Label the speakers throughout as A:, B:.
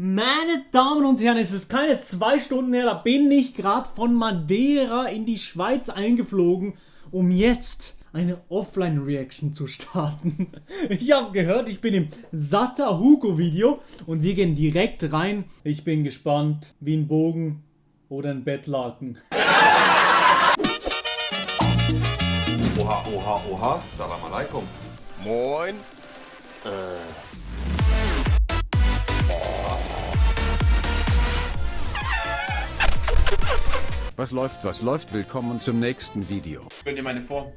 A: Meine Damen und Herren, es ist keine 2 Stunden her, da bin ich gerade von Madeira in die Schweiz eingeflogen, um jetzt eine Offline-Reaction zu starten. Ich habe gehört, ich bin im Satter Hugo-Video und wir gehen direkt rein. Ich bin gespannt, wie ein Bogen oder ein Bettlaken.
B: Oha, oha, oha. Salam alaikum.
C: Moin.
D: Was läuft? Willkommen zum nächsten Video.
C: Gönn dir meine Form.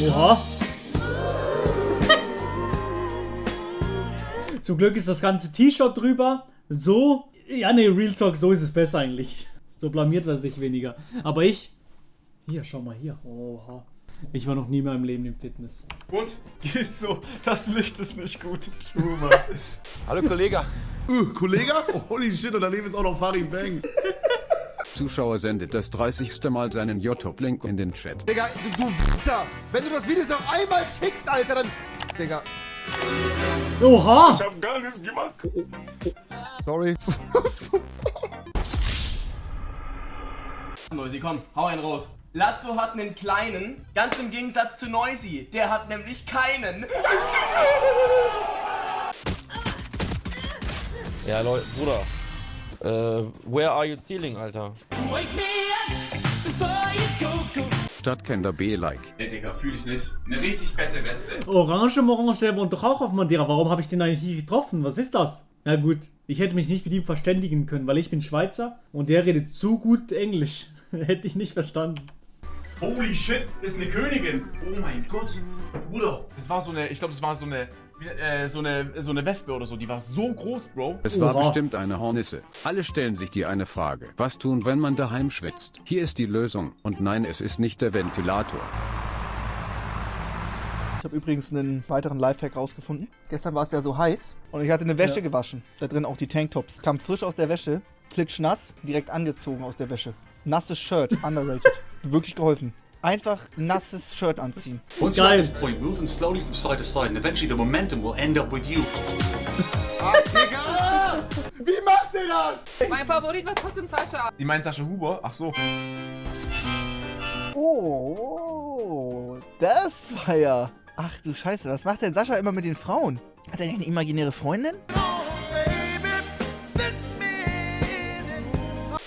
A: Oha. Zum Glück ist das ganze T-Shirt drüber. So, ja ne, Real Talk, so ist es besser eigentlich. So blamiert er sich weniger. Aber ich, hier, schau mal hier. Oha. Ich war noch nie mehr im Leben im Fitness.
C: Und? Geht so. Das Licht ist nicht gut. True, Mann.
E: Hallo Kollege.
F: Kollege? Oh, holy shit, und daneben ist auch noch Farid Bang.
D: Zuschauer sendet das 30. Mal seinen YouTube-Link in den Chat.
E: Digga, du Wichser. Wenn du das Video noch einmal schickst, Alter, dann... Digga.
A: Oha!
C: Ich hab gar nichts gemacht.
E: Sorry.
G: Noisy, komm, hau einen raus. Lazzo hat einen kleinen, ganz im Gegensatz zu Noisy. Der hat nämlich keinen.
H: Ja, Leute, Bruder. Where are you ceiling, Alter?
D: Stadtkinder B-Like.
C: Ey, Digga, fühl ich nicht. Eine richtig fette Wespe.
A: Orange der wohnt doch auch auf Madeira. Warum habe ich den eigentlich nie getroffen? Was ist das? Na gut, ich hätte mich nicht mit ihm verständigen können, weil ich bin Schweizer und der redet zu gut Englisch. Hätte ich nicht verstanden.
C: Holy shit, ist eine Königin. Oh mein Gott. Bruder. Das war so eine, ich glaube, das war so eine Wespe oder so. Die war so groß, Bro.
D: Es war
A: Oha.
D: bestimmt eine Hornisse. Alle stellen sich dir eine Frage. Was tun, wenn man daheim schwitzt? Hier ist die Lösung. Und nein, es ist nicht der Ventilator.
I: Ich habe übrigens einen weiteren Lifehack rausgefunden. Gestern war es ja so heiß und ich hatte eine Wäsche gewaschen. Da drin auch die Tanktops. Kam frisch aus der Wäsche, klitschnass, direkt angezogen aus der Wäsche. Nasses Shirt, underrated. Wirklich geholfen. Einfach nasses Shirt anziehen.
J: Once you're at this point, move them slowly from side to side and eventually the momentum will end up with you.
E: Ah, Digga! Wie macht ihr das?
K: Mein Favorit war trotzdem Sascha.
C: Die meint Sascha Huber. Ach so.
I: Oh, das war ja... Ach du Scheiße, was macht denn Sascha immer mit den Frauen? Hat er nicht eine imaginäre Freundin?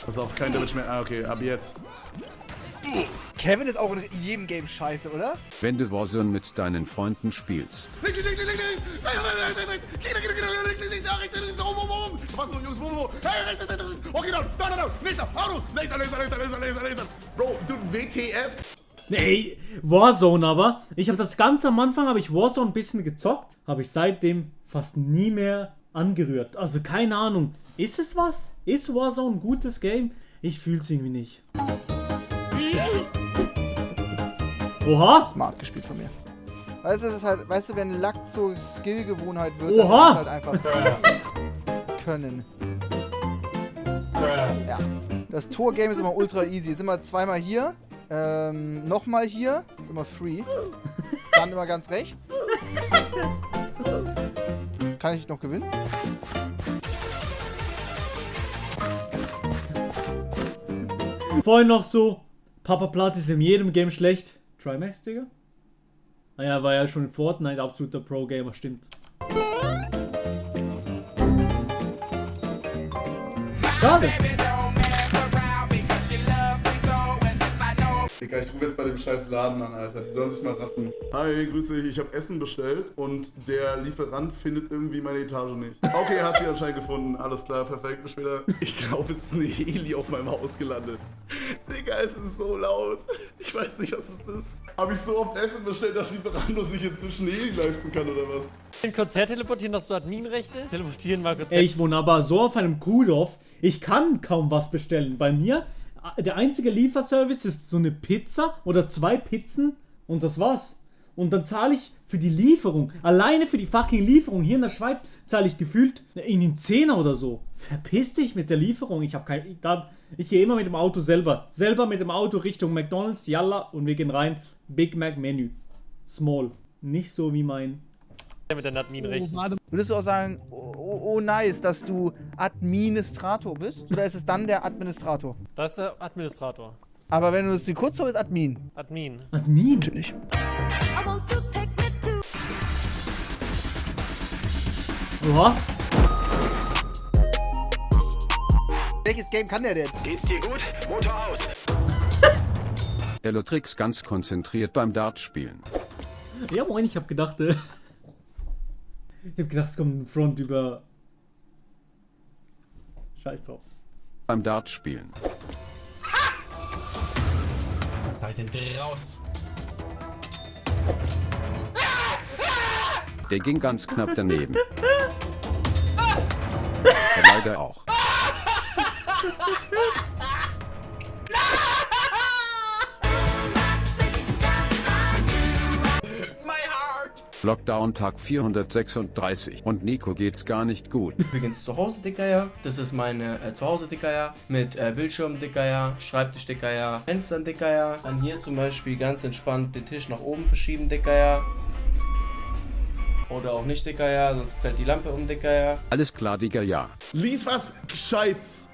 F: Pass auf, kein Deutsch mehr. Ah, okay, ab jetzt.
I: Kevin ist auch in jedem Game scheiße, oder?
D: Wenn du Warzone mit deinen Freunden spielst.
F: Was so, Jungs, wo? Hey, rechts. Okay, da, nächster, Auto, Laser. Bro, du, WTF?
A: Nee, Warzone aber. Ich habe das ganz am Anfang, habe ich Warzone ein bisschen gezockt. Habe ich seitdem fast nie mehr angerührt. Also keine Ahnung. Ist es was? Ist Warzone ein gutes Game? Ich fühle es irgendwie nicht. Oha!
I: Smart gespielt von mir. Weißt du, es ist halt, weißt du, wenn Lack zur Skill-Gewohnheit wird, dann
A: Oha!
I: ist es halt einfach können. Ja. Das Tor-Game ist immer ultra easy. Ist immer zweimal hier, nochmal hier, ist immer free. Dann immer ganz rechts. Kann ich noch gewinnen?
A: Vorhin noch so, Papa Platt ist in jedem Game schlecht. Trimax, Digga? Naja, war ja schon in Fortnite absoluter Pro-Gamer, stimmt. Schade.
F: Digga, ich rufe jetzt bei dem scheiß Laden an, Alter. Die sollen sich mal raffen. Hi, grüße dich. Ich habe Essen bestellt und der Lieferant findet irgendwie meine Etage nicht. Okay, er hat sie anscheinend gefunden. Alles klar, perfekt. Bis später. Ich glaube, es ist eine Heli auf meinem Haus gelandet. Digga, es ist so laut. Ich weiß nicht, was es ist. Habe ich so oft Essen bestellt, dass Lieferando sich inzwischen eine Heli leisten kann, oder was?
H: Ein Konzert teleportieren, dass du Adminrechte? Teleportieren mal kurz.
A: Ey, ich wohne aber so auf einem Kuhdorf, ich kann kaum was bestellen. Bei mir, der einzige Lieferservice ist so eine Pizza oder 2 Pizzen und das war's. Und dann zahle ich für die Lieferung, alleine für die fucking Lieferung hier in der Schweiz, zahle ich gefühlt in den 10er oder so. Verpiss dich mit der Lieferung. Ich gehe immer mit dem Auto selber mit dem Auto Richtung McDonald's, yalla, und wir gehen rein. Big Mac Menü. Small. Nicht so wie mein
L: mit den Admin-Rechten.
I: Würdest du auch sagen, oh nice, dass du Administrator bist? Oder ist es dann der Administrator?
L: Das ist der Administrator.
I: Aber wenn du es die Kurzform ist Admin.
L: Admin.
A: Admin?
I: Natürlich.
A: Oha.
I: Welches Game kann der denn?
M: Geht's dir gut? Motor aus.
D: Elotrix ganz konzentriert beim Dartspielen.
A: Ja, moin, ich hab gedacht, es kommt ein Front über... Scheiß drauf.
D: Beim Dartspielen.
C: Da ich den raus.
D: Der ging ganz knapp daneben. Der leider auch. Lockdown Tag 436 und Nico geht's gar nicht gut.
G: Übrigens Zuhause-Dicker, das ist meine Zuhause-Dicker mit Bildschirm-Dicker, Schreibtisch-Dicker, Fenstern-Dicker. Dann hier zum Beispiel ganz entspannt den Tisch nach oben verschieben, Dicker. Oder auch nicht, Dicker, sonst fällt die Lampe um, Dicker.
D: Alles klar, Digga, ja.
F: Lies was Gescheites.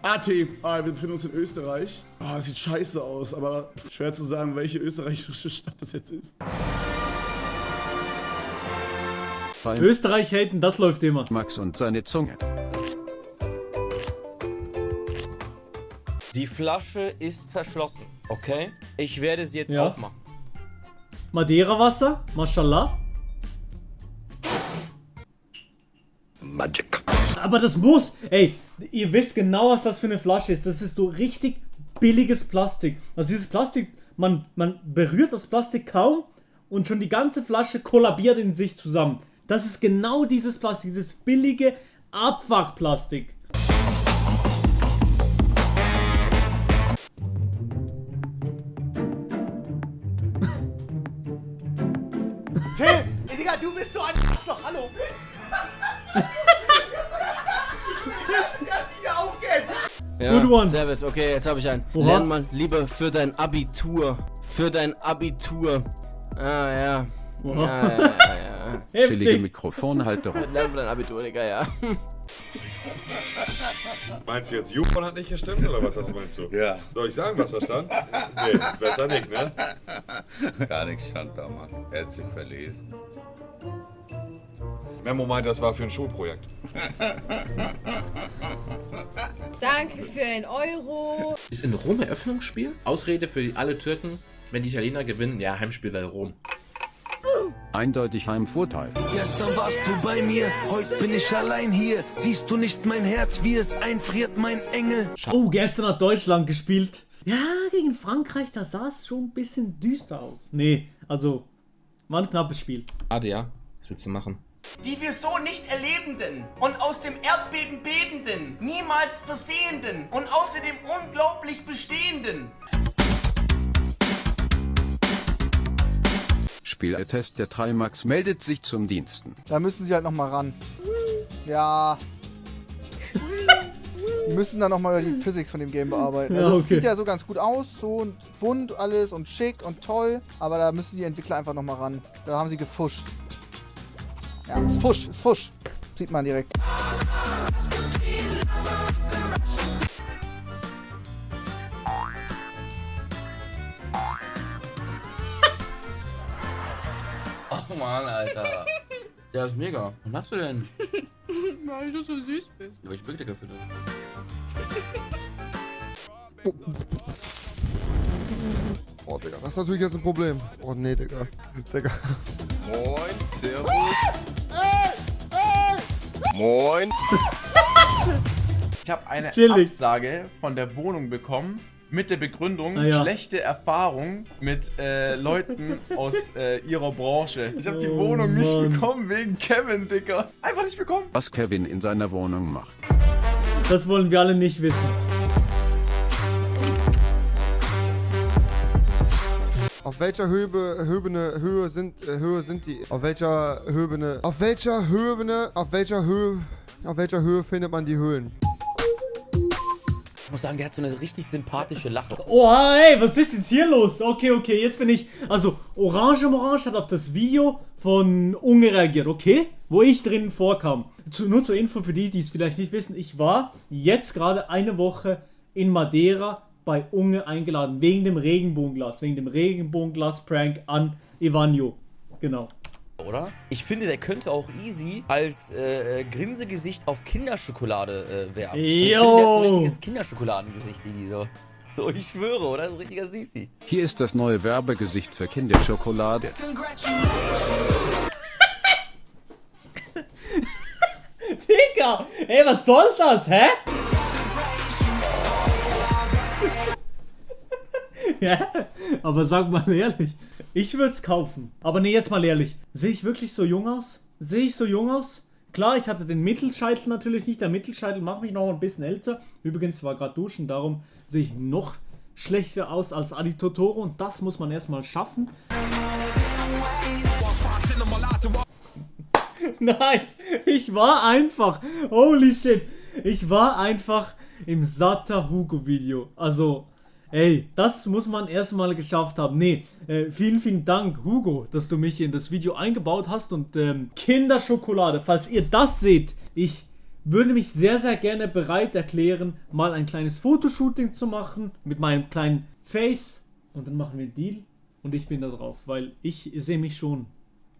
F: AT. Wir befinden uns in Österreich. Das sieht scheiße aus, aber schwer zu sagen, welche österreichische Stadt das jetzt ist.
A: Österreich haten, das läuft immer.
D: Max und seine Zunge.
H: Die Flasche ist verschlossen, okay? Ich werde sie jetzt aufmachen.
A: Madeira-Wasser, Mashallah.
M: Magic.
A: Aber das muss, ey, ihr wisst genau, was das für eine Flasche ist. Das ist so richtig billiges Plastik. Also dieses Plastik, man berührt das Plastik kaum und schon die ganze Flasche kollabiert in sich zusammen. Das ist genau dieses Plastik, dieses billige Abfuckplastik.
E: Till, ey, Digga, du bist so ein Arschloch, hallo. Kannst nicht mehr aufgehen.
G: Ja,
A: Good one.
G: Sehr gut, okay, jetzt habe ich einen.
A: Oha.
G: Lern mal lieber für dein Abitur. Für dein Abitur. Ah, ja. Ja.
D: Chillige Mikrofonhalterung.
G: Lern für dein Abitur, Digga, ja.
B: Meinst du jetzt, Jupon hat nicht gestimmt oder was meinst du? Ja. Soll ich sagen, was da stand? Nee, besser nicht, ne?
N: Gar nichts stand da, Mann. Er hat sich verlesen.
B: Memo meint, das war für ein Schulprojekt.
K: Danke für 1 Euro.
O: Ist in Rom Eröffnungsspiel? Ausrede für alle Türken. Wenn die Italiener gewinnen, ja, Heimspiel bei Rom.
D: Eindeutig Heimvorteil.
P: Gestern warst du bei mir, heute bin ich allein hier. Siehst du nicht mein Herz, wie es einfriert, mein Engel?
A: Oh, gestern hat Deutschland gespielt. Ja, gegen Frankreich, da sah es schon ein bisschen düster aus. Nee, also, war ein knappes Spiel.
O: Schade, ja. Was willst du machen?
G: Die wir so nicht Erlebenden und aus dem Erdbeben Betenden, niemals Versehenden und außerdem unglaublich Bestehenden.
D: Spieltest der Trimax meldet sich zum Diensten.
I: Da müssen sie halt nochmal ran. Ja. Die müssen dann nochmal über die Physics von dem Game bearbeiten. Also es sieht ja so ganz gut aus, so und bunt alles und schick und toll. Aber da müssen die Entwickler einfach nochmal ran. Da haben sie gefuscht. Ja, ist Fusch. Sieht man direkt.
G: Oh Mann, Alter. Der ist mega. Was machst du denn?
K: Weil du so süß bist.
G: Ja, ich bin Digga für dich.
E: Oh, Digga, das ist natürlich jetzt ein Problem. Oh, nee, Digga.
N: Moin, servus. Moin.
C: Ich habe eine Absage von der Wohnung bekommen mit der Begründung schlechte Erfahrung mit Leuten aus ihrer Branche. Ich habe die Wohnung nicht bekommen wegen Kevin, Digga. Einfach nicht bekommen.
D: Was Kevin in seiner Wohnung macht.
A: Das wollen wir alle nicht wissen.
E: Auf welcher Höhe sind die? Auf welcher Höhe findet man die Höhlen?
Q: muss sagen, der hat so eine richtig sympathische Lache.
A: Oh, ey, was ist jetzt hier los? Okay, jetzt bin ich... Also, Orange hat auf das Video von Unge reagiert, okay? Wo ich drinnen vorkam. Nur zur Info für die, die es vielleicht nicht wissen. Ich war jetzt gerade eine Woche in Madeira bei Unge eingeladen. Wegen dem Regenbogenglas. Wegen dem Regenbogenglas-Prank an Ivanio. Genau.
Q: Oder? Ich finde, der könnte auch easy als Grinsegesicht auf Kinderschokolade werben.
A: Jo!
Q: Ich finde, der hat so ein richtiges Kinderschokoladengesicht, irgendwie so, ich schwöre, oder? So ein richtiger Sisi.
D: Hier ist das neue Werbegesicht für Kinderschokolade.
A: Digga! Ey, was soll das, hä? Ja, aber sag mal ehrlich, ich würde es kaufen. Aber nee, jetzt mal ehrlich, sehe ich wirklich so jung aus? Sehe ich so jung aus? Klar, ich hatte den Mittelscheitel natürlich nicht. Der Mittelscheitel macht mich noch ein bisschen älter. Übrigens war gerade duschen, darum sehe ich noch schlechter aus als Adi Totoro. Und das muss man erstmal schaffen. Nice! Ich war einfach, holy shit, ich war einfach im Sata Hugo Video. Also, ey, das muss man erstmal geschafft haben. Nee, vielen Dank, Hugo, dass du mich in das Video eingebaut hast. Und Kinderschokolade, falls ihr das seht, ich würde mich sehr gerne bereit erklären, mal ein kleines Fotoshooting zu machen mit meinem kleinen Face. Und dann machen wir einen Deal und ich bin da drauf, weil ich sehe mich schon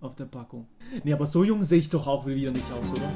A: auf der Packung. Nee, aber so jung sehe ich doch auch wieder nicht aus, oder?